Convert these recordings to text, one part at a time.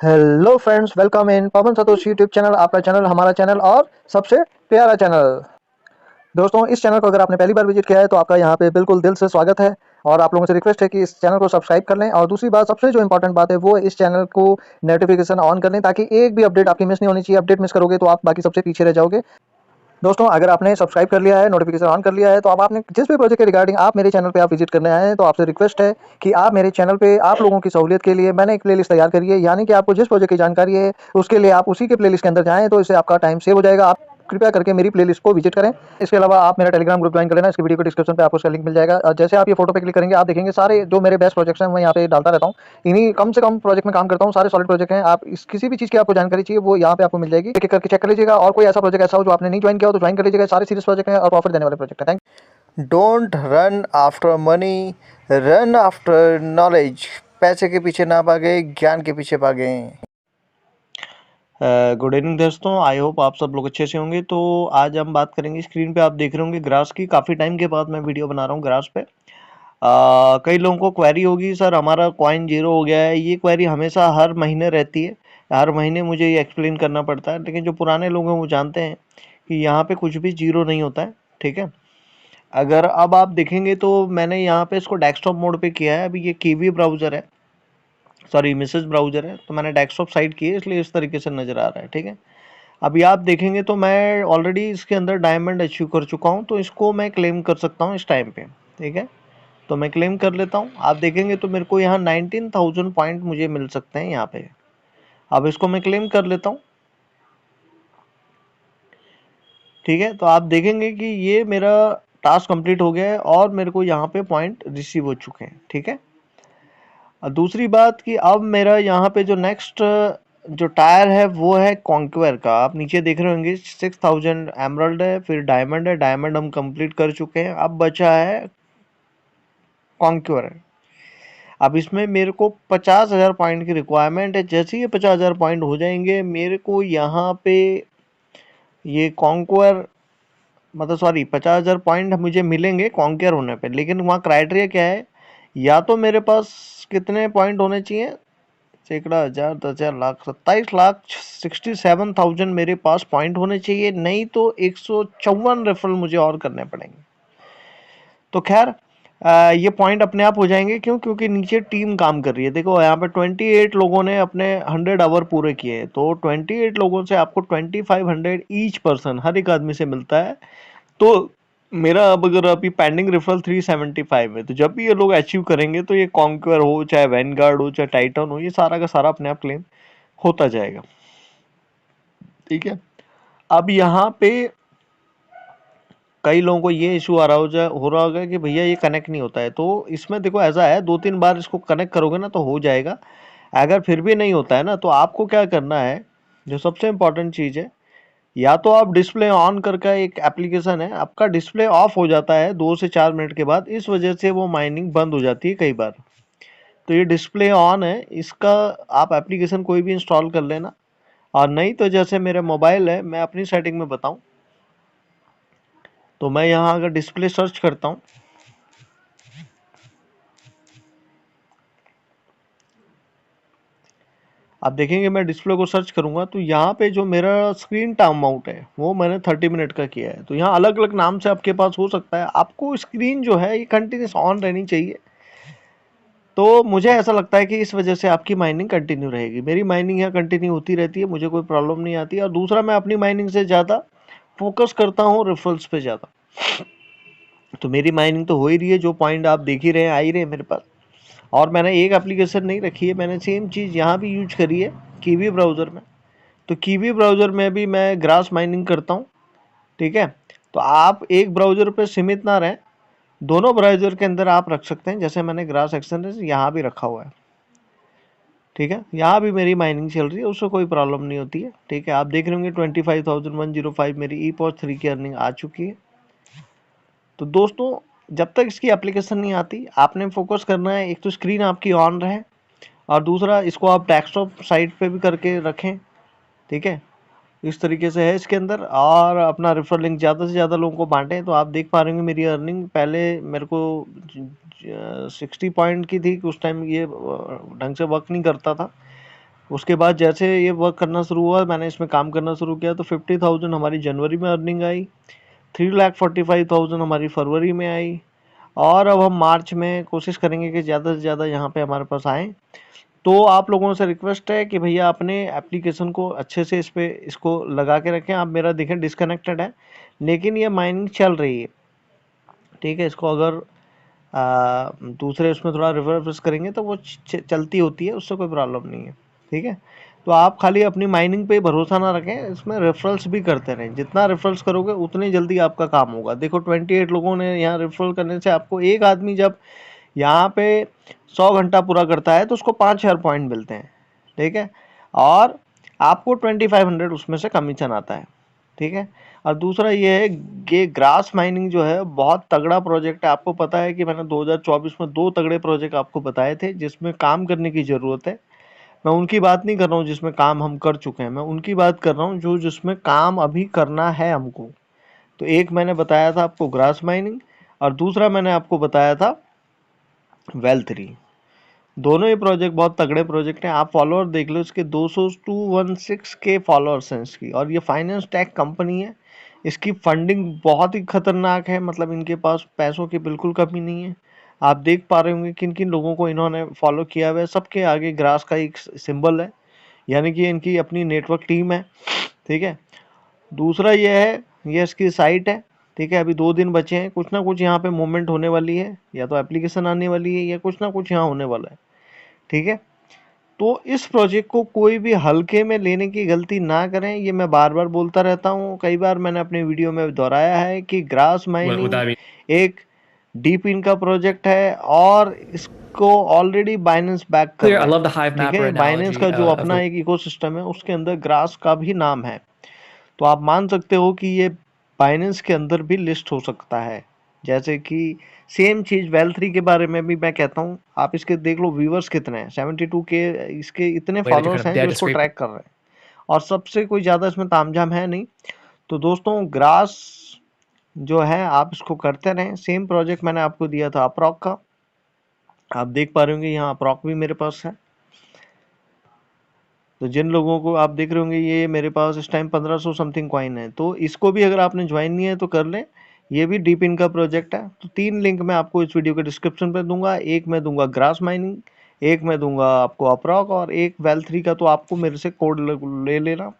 Hello friends, welcome in Pawan Satoshi YouTube channel. आपका channel, हमारा channel और सबसे प्यारा चैनल। दोस्तों, इस चैनल को अगर आपने पहली बार विजिट किया है तो आपका यहाँ पे बिल्कुल दिल से स्वागत है। और आप लोगों से रिक्वेस्ट है कि इस चैनल को सब्सक्राइब कर लें। और दूसरी बात, सबसे जो इंपॉर्टेंट बात है वो इस चैनल को नोटिफिकेशन ऑन कर लें, ताकि एक भी अपडेट आपकी मिस नहीं होनी चाहिए। अपडेट मिस करोगे तो आप बाकी सबसे पीछे रह जाओगे। दोस्तों, अगर आपने सब्सक्राइब कर लिया है, नोटिफिकेशन ऑन कर लिया है, तो अब आपने जिस भी प्रोजेक्ट के रिगार्डिंग आप मेरे चैनल पे आप विजिट करने आए हैं, तो आपसे रिक्वेस्ट है कि आप मेरे चैनल पे आप लोगों की सहूलियत के लिए मैंने एक प्लेलिस्ट तैयार करी है। यानी कि आपको जिस प्रोजेक्ट की जानकारी है उसके लिए आप उसी के प्लेलिस्ट के अंदर जाएं, तो इससे आपका टाइम सेव हो जाएगा। आप कृपया करके मेरी प्लेलिस्ट को विजिट करें। इसके अलावा आप मेरा टेलीग्राम ग्रुप ज्वाइन कर लेना। इसकी वीडियो को डिस्क्रिप्शन पे आपको उसका लिंक मिल जाएगा। जैसे आप ये फोटो पे क्लिक करेंगे, आप देखेंगे सारे जो मेरे बेस्ट प्रोजेक्ट्स हैं मैं यहाँ पे डालता रहता हूँ। इन्हीं कम से कम प्रोजेक्ट में काम करता हूँ, सारे सॉलिड प्रोजेक्ट हैं। आप इस किसी भी चीज़ की आपको जानकारी चाहिए वो यहाँ पे आपको मिल जाएगी। एक एक करके चेक कर लीजिएगा। और कोई ऐसा प्रोजेक्ट ऐसा हो जो आपने नहीं ज्वाइन किया हो तो ज्वाइन कर लीजिएगा। सारे सीरियस प्रोजेक्ट हैं और प्रॉफिट देने वाले प्रोजेक्ट हैं। Thank. Don't run after money, run after knowledge. पैसे के पीछे ना भागे, ज्ञान के पीछे भागे। गुड इवनिंग दोस्तों, आई होप आप सब लोग अच्छे से होंगे। तो आज हम बात करेंगे, स्क्रीन पे आप देख रहे होंगे ग्रास की। काफ़ी टाइम के बाद मैं वीडियो बना रहा हूँ ग्रास पे। कई लोगों को क्वेरी होगी, सर हमारा कॉइन जीरो हो गया है। ये क्वेरी हमेशा हर महीने रहती है। हर महीने मुझे ये एक्सप्लेन करना पड़ता है, लेकिन जो पुराने लोग हैं वो जानते हैं कि यहाँ पे कुछ भी जीरो नहीं होता है। ठीक है, अगर अब आप देखेंगे तो मैंने यहाँ पे इसको डेस्कटॉप मोड पे किया है। अभी ये कीवी ब्राउज़र है, सॉरी मिसेज ब्राउज़र है, तो मैंने डेस्कटॉप साइड की है, इसलिए इस तरीके से नज़र आ रहा है। ठीक है, अभी आप देखेंगे तो मैं ऑलरेडी इसके अंदर डायमंड अचीव कर चुका हूँ, तो इसको मैं क्लेम कर सकता हूँ इस टाइम पे। ठीक है, तो मैं क्लेम कर लेता हूँ। आप देखेंगे तो मेरे को यहाँ 19,000 पॉइंट मुझे मिल सकते हैं यहाँ पे। अब इसको मैं क्लेम कर लेता हूँ। ठीक है, तो आप देखेंगे कि ये मेरा टास्क कंप्लीट हो गया है और मेरे को यहाँ पे पॉइंट रिसीव हो चुके हैं। ठीक है, और दूसरी बात कि अब मेरा यहाँ पे जो नेक्स्ट जो टायर है वो है कॉन्क्वेर का। आप नीचे देख रहे होंगे 6,000 एमरल्ड है, फिर डायमंड है। डायमंड हम कंप्लीट कर चुके हैं, अब बचा है कॉन्क्वेर। अब इसमें मेरे को 50,000 पॉइंट की रिक्वायरमेंट है। जैसे ही 50,000 पॉइंट हो जाएंगे मेरे को यहाँ पे ये कॉन्क्वेर, मतलब सॉरी 50,000 पॉइंट मुझे मिलेंगे कॉन्क्वेर होने पे। लेकिन वहाँ क्राइटेरिया क्या है, या तो मेरे पास कितने पॉइंट होने चाहिए, सैकड़ा, हजार, 10,000, लाख, 27,00,000 67,000 मेरे पास पॉइंट होने चाहिए। नहीं तो 154 रेफरल मुझे और करने पड़ेंगे। तो खैर ये पॉइंट अपने आप हो जाएंगे। क्यों? क्योंकि नीचे टीम काम कर रही है। देखो यहाँ पे 28 लोगों ने अपने 100 आवर पूरे किए हैं, तो 28 लोगों से आपको 2500 ईच पर्सन, हर एक आदमी से मिलता है। तो मेरा अब अगर अभी पेंडिंग रेफरल 375 है, तो जब भी ये लोग अचीव करेंगे तो ये कॉन्क्वर हो, चाहे वैनगार्ड हो, चाहे टाइटन हो, ये सारा का सारा अपने आप क्लेम होता जाएगा। ठीक है, अब यहाँ पे कई लोगों को ये इशू आ रहा हो रहा होगा कि भैया ये कनेक्ट नहीं होता है। तो इसमें देखो ऐसा है, 2-3 बार इसको कनेक्ट करोगे ना तो हो जाएगा। अगर फिर भी नहीं होता है ना, तो आपको क्या करना है, जो सबसे इम्पोर्टेंट चीज़ है, या तो आप डिस्प्ले ऑन करके, एक एप्लीकेशन है आपका, डिस्प्ले ऑफ हो जाता है 2 से 4 मिनट के बाद, इस वजह से वो माइनिंग बंद हो जाती है कई बार। तो ये डिस्प्ले ऑन है, इसका आप एप्लीकेशन कोई भी इंस्टॉल कर लेना। और नहीं तो जैसे मेरा मोबाइल है, मैं अपनी सेटिंग में बताऊं तो मैं यहाँ अगर डिस्प्ले सर्च करता हूँ, आप देखेंगे मैं डिस्प्ले को सर्च करूंगा तो यहाँ पे जो मेरा स्क्रीन टाइम आउट है वो मैंने 30 मिनट का किया है। तो यहाँ अलग अलग नाम से आपके पास हो सकता है। आपको स्क्रीन जो है ये कंटिन्यूस ऑन रहनी चाहिए। तो मुझे ऐसा लगता है कि इस वजह से आपकी माइनिंग कंटिन्यू रहेगी। मेरी माइनिंग यहाँ कंटिन्यू होती रहती है, मुझे कोई प्रॉब्लम नहीं आती। और दूसरा, मैं अपनी माइनिंग से ज़्यादा फोकस करता हूँ रेफरल्स पे ज़्यादा। तो मेरी माइनिंग तो हो ही रही है, जो पॉइंट आप देख ही रहे हैं आ ही रहे हैं मेरे पास। और मैंने एक एप्लीकेशन नहीं रखी है, मैंने सेम चीज़ यहाँ भी यूज करी है कीवी ब्राउज़र में। तो कीवी ब्राउज़र में भी मैं ग्रास माइनिंग करता हूँ। ठीक है, तो आप एक ब्राउज़र पे सीमित ना रहें, दोनों ब्राउज़र के अंदर आप रख सकते हैं। जैसे मैंने ग्रास एक्सचेंज यहाँ भी रखा हुआ है। ठीक है, यहाँ भी मेरी माइनिंग चल रही है, उससे कोई प्रॉब्लम नहीं होती है। ठीक है, आप देख रहे होंगे 25,105 मेरी EPOS 3 की अर्निंग आ चुकी है। तो दोस्तों, जब तक इसकी एप्लीकेशन नहीं आती, आपने फोकस करना है, एक तो स्क्रीन आपकी ऑन रहे, और दूसरा इसको आप डेस्कटॉप साइड पे भी करके रखें। ठीक है, इस तरीके से है इसके अंदर। और अपना रेफर लिंक ज़्यादा से ज़्यादा लोगों को बांटें। तो आप देख पा रहे होंगे मेरी अर्निंग पहले मेरे को 60 पॉइंट की थी कि उस टाइम ये ढंग से वर्क नहीं करता था। उसके बाद जैसे ये वर्क करना शुरू हुआ, मैंने इसमें काम करना शुरू किया, तो 50,000 हमारी जनवरी में अर्निंग आई, 3,45,000 हमारी फरवरी में आई, और अब हम मार्च में कोशिश करेंगे कि ज़्यादा से ज़्यादा यहाँ पे हमारे पास आए। तो आप लोगों से रिक्वेस्ट है कि भैया अपने एप्लीकेशन को अच्छे से इसको लगा के रखें। आप मेरा देखें डिस्कनेक्टेड है, लेकिन ये माइनिंग चल रही है, ठीक है। इसको अगर दूसरे उसमें थोड़ा रिवर्स करेंगे तो वो चलती होती है, उससे कोई प्रॉब्लम नहीं है, ठीक है। तो आप खाली अपनी माइनिंग पे भरोसा ना रखें, इसमें रेफरल्स भी करते रहें। जितना रेफरल्स करोगे उतनी जल्दी आपका काम होगा। देखो 28 लोगों ने यहाँ रेफरल करने से आपको, एक आदमी जब यहाँ पे 100 घंटा पूरा करता है तो उसको 5,000 पॉइंट मिलते हैं, ठीक है। और आपको 2500 उसमें से कमीशन आता है, ठीक है। और दूसरा ये है कि ग्रास माइनिंग जो है बहुत तगड़ा प्रोजेक्ट है। आपको पता है कि मैंने 2024 में 2 तगड़े प्रोजेक्ट आपको बताए थे जिसमें काम करने की ज़रूरत है। मैं उनकी बात नहीं कर रहा हूँ जिसमें काम हम कर चुके हैं, मैं उनकी बात कर रहा हूँ जो जिसमें काम अभी करना है हमको। तो एक मैंने बताया था आपको ग्रास माइनिंग, और दूसरा मैंने आपको बताया था वेल3। दोनों ही प्रोजेक्ट बहुत तगड़े प्रोजेक्ट हैं। आप फॉलोअर देख लो, इसके 216 के फॉलोअर्स हैं इसकी, और ये फाइनेंस टेक कंपनी है। इसकी फंडिंग बहुत ही खतरनाक है, मतलब इनके पास पैसों की बिल्कुल कमी नहीं है। आप देख पा रहे होंगे किन किन लोगों को इन्होंने फॉलो किया हुआ है। सबके आगे ग्रास का एक सिंबल है, यानी कि इनकी अपनी नेटवर्क टीम है, ठीक है। दूसरा ये है, ये इसकी साइट है, ठीक है। अभी 2 दिन बचे हैं, कुछ ना कुछ यहाँ पे मूवमेंट होने वाली है, या तो एप्लीकेशन आने वाली है या कुछ ना कुछ यहाँ होने वाला है, ठीक है। तो इस प्रोजेक्ट को कोई भी हल्के में लेने की गलती ना करें, ये मैं बार बार बोलता रहता हूँ। कई बार मैंने अपने वीडियो में दोहराया है कि grass Would mining that be एक डीप इन का प्रोजेक्ट है, और इसको ऑलरेडी बाइनेंस बैक कर clear? I रहा है, love the hive ठीक mapper है। बाइनेंस analogy का जो of अपना the एक इकोसिस्टम है उसके अंदर ग्रास का भी नाम है। तो आप मान सकते हो कि ये बाइनेंस के अंदर भी लिस्ट हो सकता है। जैसे कि सेम चीज़ वेल3 के बारे में भी मैं कहता हूँ। आप इसके देख लो व्यूवर्स कितने हैं, 72 के इसके इतने way that you're kind followers of हैं जो dead to इसको scrape. ट्रैक कर रहे हैं, और सबसे कोई ज़्यादा इसमें तामझाम है नहीं। तो दोस्तों ग्रास जो है आप इसको करते रहें। सेम प्रोजेक्ट मैंने आपको दिया था अप्रॉक का, आप देख पा रहे होंगे यहाँ अप्रॉक भी मेरे पास है। तो जिन लोगों को आप देख रहे होंगे, ये मेरे पास इस टाइम 1500 समथिंग कॉइन है, तो इसको भी अगर आपने ज्वाइन नहीं है तो कर लें। ये भी डीप इन का प्रोजेक्ट है। तो 3 लिंक मैं आपको इस वीडियो के डिस्क्रिप्शन पे दूंगा। एक मैं दूंगा ग्रास माइनिंग, एक मैं दूंगा आपको अप्रॉक, और एक वेल3 का तो आपको मेरे से कोड ले लेना,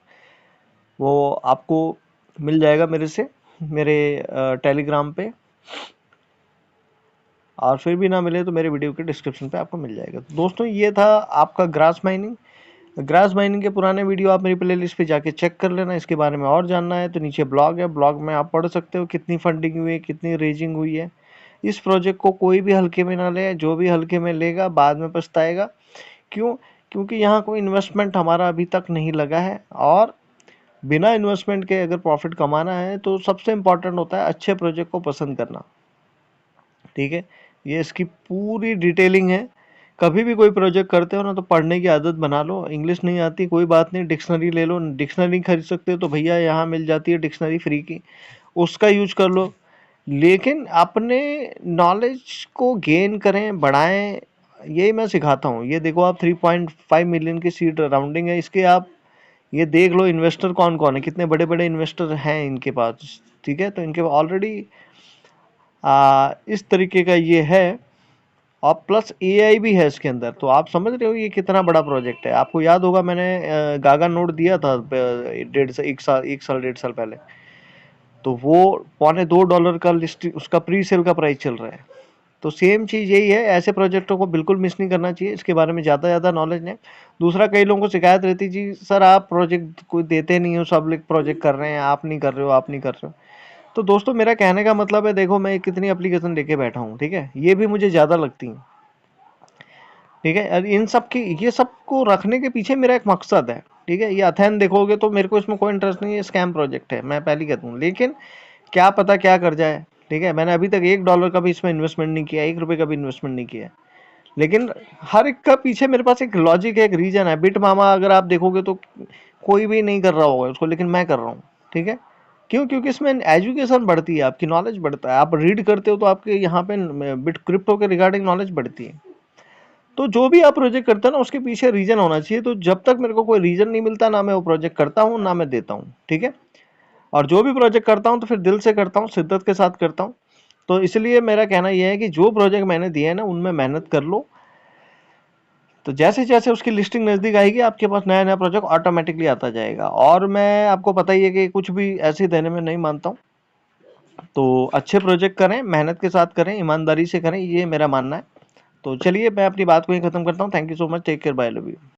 वो आपको मिल जाएगा मेरे से, मेरे टेलीग्राम पे। और फिर भी ना मिले तो मेरे वीडियो के डिस्क्रिप्शन पे आपको मिल जाएगा। तो दोस्तों ये था आपका ग्रास माइनिंग। ग्रास माइनिंग के पुराने वीडियो आप मेरी प्लेलिस्ट पे जाके चेक कर लेना। इसके बारे में और जानना है तो नीचे ब्लॉग है, ब्लॉग में आप पढ़ सकते हो कितनी फंडिंग हुई है, कितनी रेजिंग हुई है। इस प्रोजेक्ट को कोई भी हल्के में ना ले, जो भी हल्के में लेगा बाद में पछताएगा। क्यों? क्योंकि यहाँ कोई इन्वेस्टमेंट हमारा अभी तक नहीं लगा है, और बिना इन्वेस्टमेंट के अगर प्रॉफिट कमाना है तो सबसे इम्पॉर्टेंट होता है अच्छे प्रोजेक्ट को पसंद करना, ठीक है। ये इसकी पूरी डिटेलिंग है। कभी भी कोई प्रोजेक्ट करते हो ना तो पढ़ने की आदत बना लो। इंग्लिश नहीं आती कोई बात नहीं, डिक्शनरी ले लो। डिक्शनरी खरीद सकते हो तो भैया यहाँ मिल जाती है डिक्शनरी फ्री की, उसका यूज कर लो। लेकिन अपने नॉलेज को गेन करें, बढ़ाएं, यही मैं सिखाता हूँ। ये देखो आप 3.5 मिलियन की सीट राउंडिंग है इसके, आप ये देख लो इन्वेस्टर कौन कौन है, कितने बड़े बड़े इन्वेस्टर हैं इनके पास, ठीक है। तो इनके ऑलरेडी इस तरीके का ये है, और प्लस एआई भी है इसके अंदर। तो आप समझ रहे हो ये कितना बड़ा प्रोजेक्ट है। आपको याद होगा मैंने गागा नोट दिया था 1 साल 1.5 साल पहले, तो वो $2.25 का लिस्ट उसका प्री सेल का प्राइस चल रहा है। तो सेम चीज़ यही है, ऐसे प्रोजेक्टों को बिल्कुल मिस नहीं करना चाहिए। इसके बारे में ज़्यादा नॉलेज नहीं। दूसरा, कई लोगों को शिकायत रहती जी सर आप प्रोजेक्ट कोई देते नहीं हो, सब लोग प्रोजेक्ट कर रहे हैं, आप नहीं कर रहे हो, आप नहीं कर रहे हो। तो दोस्तों मेरा कहने का मतलब है, देखो मैं कितनी एप्लीकेशन लेके बैठा हूँ, ठीक है। ये भी मुझे ज़्यादा लगती हैं, ठीक है। और इन सब की, ये सब को रखने के पीछे मेरा एक मकसद है, ठीक है। ये अथेन देखोगे तो मेरे को इसमें कोई इंटरेस्ट नहीं है, स्कैम प्रोजेक्ट है, मैं पहले कहता हूँ। लेकिन क्या पता क्या कर जाए, ठीक है। मैंने अभी तक $1 का भी इसमें इन्वेस्टमेंट नहीं किया, ₹1 का भी इन्वेस्टमेंट नहीं किया। लेकिन हर एक का पीछे मेरे पास एक लॉजिक है, एक रीजन है। बिट मामा अगर आप देखोगे तो कोई भी नहीं कर रहा होगा उसको, लेकिन मैं कर रहा हूँ, ठीक है। क्यों? क्योंकि इसमें एजुकेशन बढ़ती है, आपकी नॉलेज बढ़ता है। आप रीड करते हो तो आपके यहाँ पे बिट क्रिप्टो के रिगार्डिंग नॉलेज बढ़ती है। तो जो भी आप प्रोजेक्ट करते हैं ना उसके पीछे रीजन होना चाहिए। तो जब तक मेरे को कोई रीजन नहीं मिलता ना मैं वो प्रोजेक्ट करता हूँ ना मैं देता हूँ, ठीक है। और जो भी प्रोजेक्ट करता हूँ तो फिर दिल से करता हूँ, शिद्दत के साथ करता हूँ। तो इसलिए मेरा कहना यह है कि जो प्रोजेक्ट मैंने दिए हैं ना उनमें मेहनत कर लो। तो जैसे जैसे उसकी लिस्टिंग नज़दीक आएगी आपके पास नया नया प्रोजेक्ट ऑटोमेटिकली आता जाएगा। और मैं आपको पता ही है कि कुछ भी ऐसे देने में नहीं मानता हूँ। तो अच्छे प्रोजेक्ट करें, मेहनत के साथ करें, ईमानदारी से करें, ये मेरा मानना है। तो चलिए मैं अपनी बात को ही खत्म करता हूँ। Thank you so much, take care, bye, love you.